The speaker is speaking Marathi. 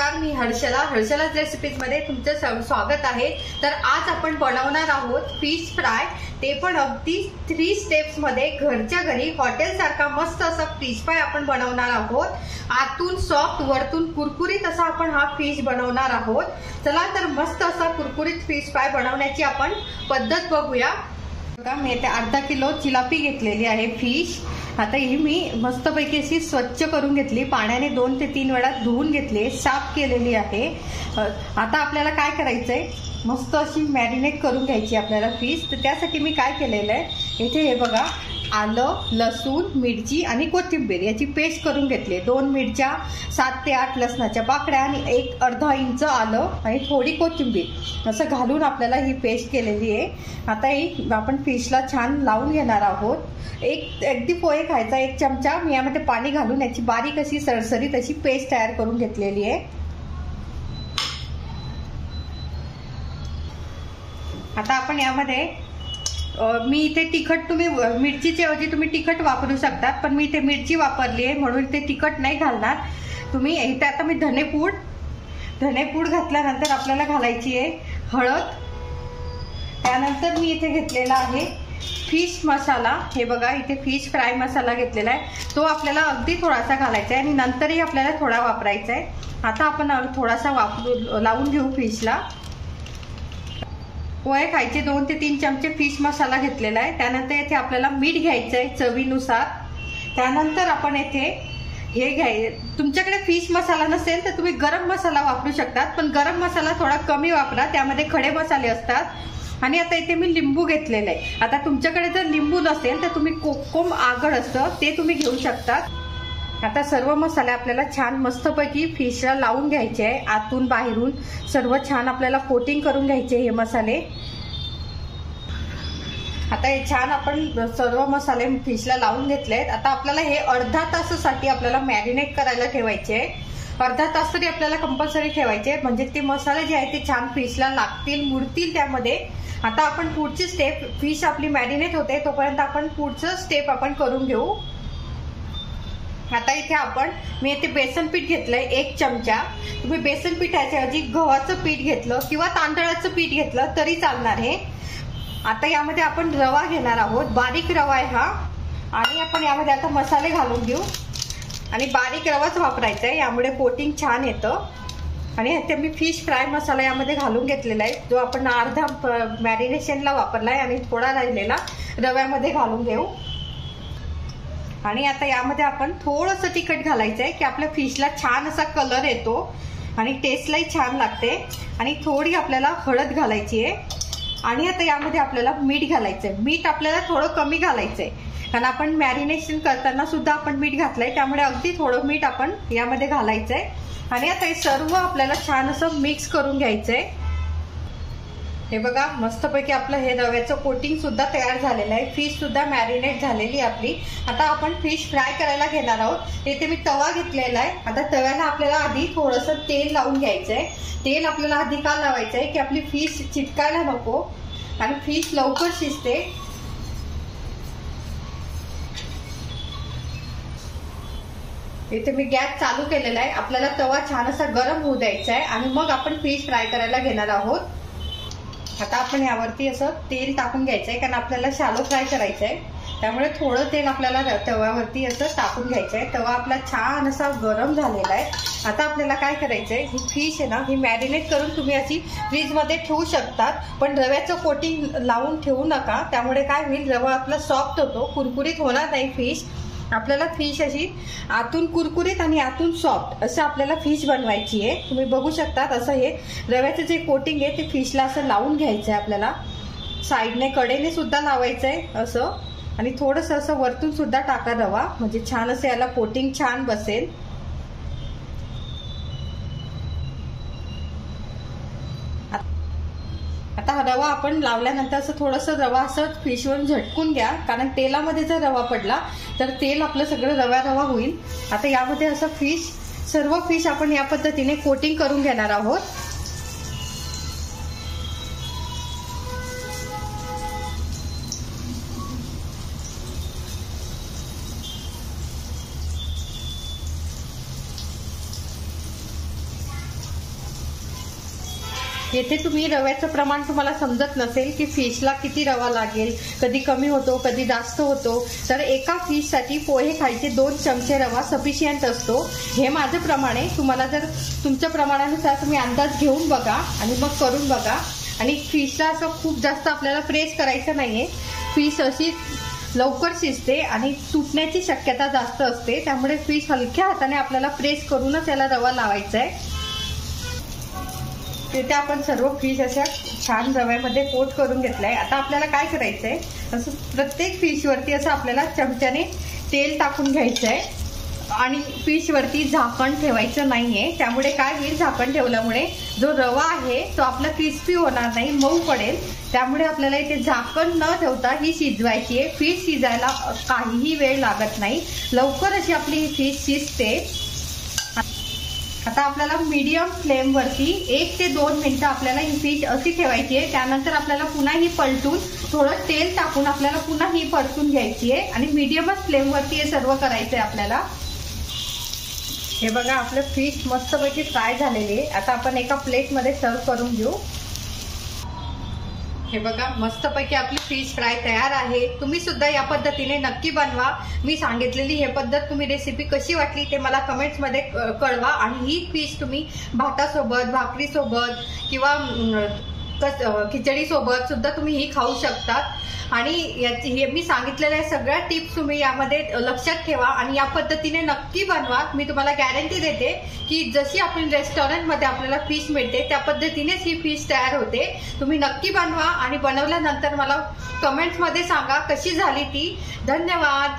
नमस्कार, मी हर्षलाच रेसिपीजमध्ये तुमचं स्वागत आहे। तर आज आपण बनवणार आहोत फिश फ्राय, ते पण अगदी 3 स्टेप्स मध्ये घरच्या घरी हॉटेल सारखा मस्त असा फिश फ्राय आपण बनवणार आहोत। आतून सॉफ्ट वरतून कुरकुरीत असा आपण हा फिश बनवणार आहोत। चला तर मस्त असा कुरकुरीत फिश फ्राय बनवण्याची आपण पद्धत बघूया। बघा, मी इथे अर्धा किलो चिलापी घेतलेली आहे फिश। आता ही मी मस्तपैकी अशी स्वच्छ करून घेतली, पाण्याने 2 ते 3 वेळा धुवून घेतली, साफ केलेली आहे। आता आपल्याला काय करायचंय, मस्त अशी मॅरिनेट करून घ्यायची आपल्याला फिश। तर त्यासाठी मी काय केलेलं आहे, इथे हे बघा, आलं, लसूण, मिरची आणि कोथिंबीर याची पेस्ट करून घेतली। 2 मिरच्या, 7 ते 8 लसणाच्या पाकळ्या आणि अर्धा इंच आलं आणि थोडी कोथिंबीर असं घालून आपल्याला ही पेस्ट केलेली आहे। आता ही आपण फिशला छान लावून घेणार आहोत। अगदी पोहे खायचा 1 चमचा मी यामध्ये पाणी घालून याची बारीक अशी सरसरीत अशी पेस्ट तयार करून घेतलेली आहे। आता आपण यामध्ये मी इथे तिखट, तुम्ही मिरचीच्या ऐवजी तुम्ही तिखट वापरू शकता, पण मी इथे मिरची वापरली आहे म्हणून इथे तिखट नाही घालणार। तुम्ही इथे आता मी धनेपूड घातल्यानंतर आपल्याला घालायची आहे हळद। त्यानंतर मी इथे घेतलेला आहे फिश मसाला। हे बघा, इथे फिश फ्राय मसाला घेतलेला आहे, तो आपल्याला अगदी थोडासा घालायचा आहे आणि नंतरही आपल्याला थोडा वापरायचा आहे। आता आपण थोडासा लावून घेऊ फिशला। पोहे खायचे 2 ते 3 चमचे फिश मसाला घेतलेला आहे। त्यानंतर इथे आपल्याला मीठ घ्यायचं आहे चवीनुसार। त्यानंतर आपण इथे तुमच्याकडे फिश मसाला नसेल तर तुम्ही गरम मसाला वापरू शकतात, पण गरम मसाला थोडा कमी वापरा, त्यामध्ये खडे मसाले असतात। आणि आता इथे मी लिंबू घेतलेलं आहे। आता तुमच्याकडे जर लिंबू नसेल तर तुम्ही कोकम आगळ असतं ते तुम्ही घेऊ शकतात। आता सर्व मसाले आपल्याला छान मस्तपैकी फिशला लावून घ्यायचे आहे, आतून बाहेरून सर्व छान आपल्याला कोटिंग करून घ्यायचे हे मसाले। आता हे छान आपण सर्व मसाले फिशला लावून घेतलेत। आता आपल्याला हे अर्धा तासासाठी आपल्याला मॅरिनेट करायला ठेवायचे। अर्धा तास तरी आपल्याला कंपल्सरी ठेवायचे, म्हणजे ते मसाले जे आहेत ते छान फिशला लागतील, मुरतील त्यामध्ये। आता आपण पुढची स्टेप, फिश आपली मॅरिनेट होते तोपर्यंत आपण पुढचं स्टेप आपण करून घेऊ। आता इथे मी इथे बेसन पीठ घेतलंय 1 चमचा। तुम्ही बेसन पिठाच्या ऐवजी गव्हाचं पीठ घेतलं किंवा तांदळाचं पीठ घेतलं तरी चालणार आहे। आता यामध्ये आपण रवा घेणार आहोत, बारीक रवा आहे हा। आणि आपण यामध्ये आता मसाले घालून घेऊ आणि बारीक रवाच वापरायचा आहे, यामुळे कोटिंग छान येतं। आणि इथे मी फिश फ्राय मसाला यामध्ये घालून घेतलेला आहे, जो आपण अर्धा मॅरिनेशनला वापरलाय आणि थोडा राहिलेला रव्यामध्ये घालून घेऊ। आणि आता यामध्ये आपण थोडंसं तिखट घालायचं आहे की आपल्या फिशला छान असा कलर येतो आणि टेस्टलाही छान लागते। आणि थोडी आपल्याला हळद घालायची आहे आणि आता यामध्ये आपल्याला मीठ घालायचंय। मीठ आपल्याला थोडं कमी घालायचंय, कारण आपण मॅरिनेशन करताना सुद्धा आपण मीठ घातलंय, त्यामुळे अगदी थोडं मीठ आपण यामध्ये घालायचंय। आणि आता हे सर्व आपल्याला छान असं मिक्स करून घ्यायचंय। हे बघा, मस्तपैकी आपलं हे रव्याचं कोटिंग सुद्धा तयार झालेलं आहे, फिश सुद्धा मॅरिनेट झालेली आपली। आता आपण फिश फ्राय करायला घेणार आहोत। इथे मी तवा घेतलेला आहे। आता तव्याला आपल्याला आधी थोडंसं तेल लावून घ्यायचंय। तेल आपल्याला आधी का लावायचंय की आपली फिश चिटकायला नको आणि फिश लवकर शिजते। इथे मी गॅस चालू केलेला आहे, आपल्याला तवा छान असा गरम होऊ द्यायचा आहे आणि मग आपण फिश फ्राय करायला घेणार आहोत। आता आपण यावरती असं तेल टाकून घ्यायचंय, कारण आपल्याला शॅलो फ्राय करायचंय, त्यामुळे थोडं तेल आपल्याला तव्यावरती असं टाकून घ्यायचंय। तवा आपला छान असा गरम झालेला आहे। आता आपल्याला काय करायचंय, ही फिश आहे ना, ही मॅरिनेट करून तुम्ही अशी फ्रीजमध्ये ठेवू शकतात, पण रव्याचं कोटिंग लावून ठेवू नका, त्यामुळे काय होईल, रवा आपला सॉफ्ट होतो, कुरकुरीत होणार नाही फिश। आपल्याला फिश अशी आतून कुरकुरीत आणि आतून सॉफ्ट असं आपल्याला फिश बनवायची आहे। तुम्ही बघू शकतात असं हे रव्याचं जे कोटिंग आहे ते फिशला असं लावून घ्यायचं आहे आपल्याला। साईडने कडेने सुद्धा लावायचं आहे असं, आणि थोडंसं असं वरतून सुद्धा टाका रवा, म्हणजे छान असं याला कोटिंग छान बसेल। आता हा रवा आपण लावल्यानंतर असं थोडंसं रवा असं फिशवरून झटकून घ्या, कारण तेलामध्ये जर रवा पडला तर तेल आपलं सगळं रवा होईल। आता यामध्ये असं सर्व फिश आपण या पद्धतीने कोटिंग करून घेणार आहोत। येथे तुम्ही रव्याचं प्रमाण तुम्हाला समजत नसेल की फिशला किती रवा लागेल, कधी कमी होतो कधी जास्त होतो, तर एका फिशसाठी पोहे खायचे 2 चमचे रवा सफिशियंट असतो. हे माझं प्रमाण आहे. तुम्हाला जर तुमच्या प्रमाणानुसार तुम्ही अंदाज घेऊन बघा आणि मग करून बघा. आणि फिशला असं खूप जास्त आपल्याला प्रेस करायचं नाहीये. फिश अशी लवकर शिजते आणि तुटण्याची शक्यता जास्त असते, त्यामुळे फिश हलक्या हाताने आपल्याला प्रेस करूनच याला रवा लावायचा आहे. तिथे आपण सर्व फिश अशा छान रव्यामध्ये कोट करून घेतलाय. आता आपल्याला काय करायचंय, असं प्रत्येक फिशवरती असं आपल्याला चमच्याने तेल टाकून घ्यायचं आहे आणि फिशवरती झाकण ठेवायचं नाहीये. त्यामुळे काय होईल, झाकण ठेवल्यामुळे जो रवा आहे तो आपला क्रिस्पी होणार नाही, मऊ पडेल. त्यामुळे आपल्याला इथे झाकण न ठेवता ही शिजवायची आहे. फिश शिजायला काहीही वेळ लागत नाही, लवकर अशी आपली ही फिश शिजते. आता आपल्याला मीडियम फ्लेमवरती 1 ते 2 मिनिटं आपल्याला ही फिश अशी ठेवायची आहे. त्यानंतर आपल्याला पुन्हा ही पलटून थोडं तेल टाकून आपल्याला पुन्हा ही परतून घ्यायची आहे आणि मीडियमच फ्लेमवरती हे सर्व करायचं आहे आपल्याला. हे बघा, आपलं फिश मस्तपैकी फ्राय झालेली आहे. आता आपण एका प्लेटमध्ये सर्व करून घेऊ. हे बघा, मस्तपैकी आपली फिश फ्राय तयार आहे. तुम्ही सुद्धा या पद्धतीने नक्की बनवा. मी सांगितलेली हे पद्धत तुम्ही रेसिपी कशी वाटली ते मला कमेंट्समध्ये कळवा. आणि ही फिश तुम्ही भातासोबत, भाकरीसोबत किंवा खिचडीसोबत सुद्धा तुम्ही ही खाऊ शकतात. आणि हे मी सांगितलेल्या सगळ्या टिप्स तुम्ही यामध्ये लक्षात ठेवा आणि या पद्धतीने नक्की बनवा. मी तुम्हाला गॅरंटी देते की जशी आपण रेस्टॉरंटमध्ये आपल्याला फिश मिळते त्या पद्धतीनेच ही फिश तयार होते. तुम्ही नक्की बनवा आणि बनवल्यानंतर मला कमेंट्समध्ये सांगा कशी झाली ती. धन्यवाद.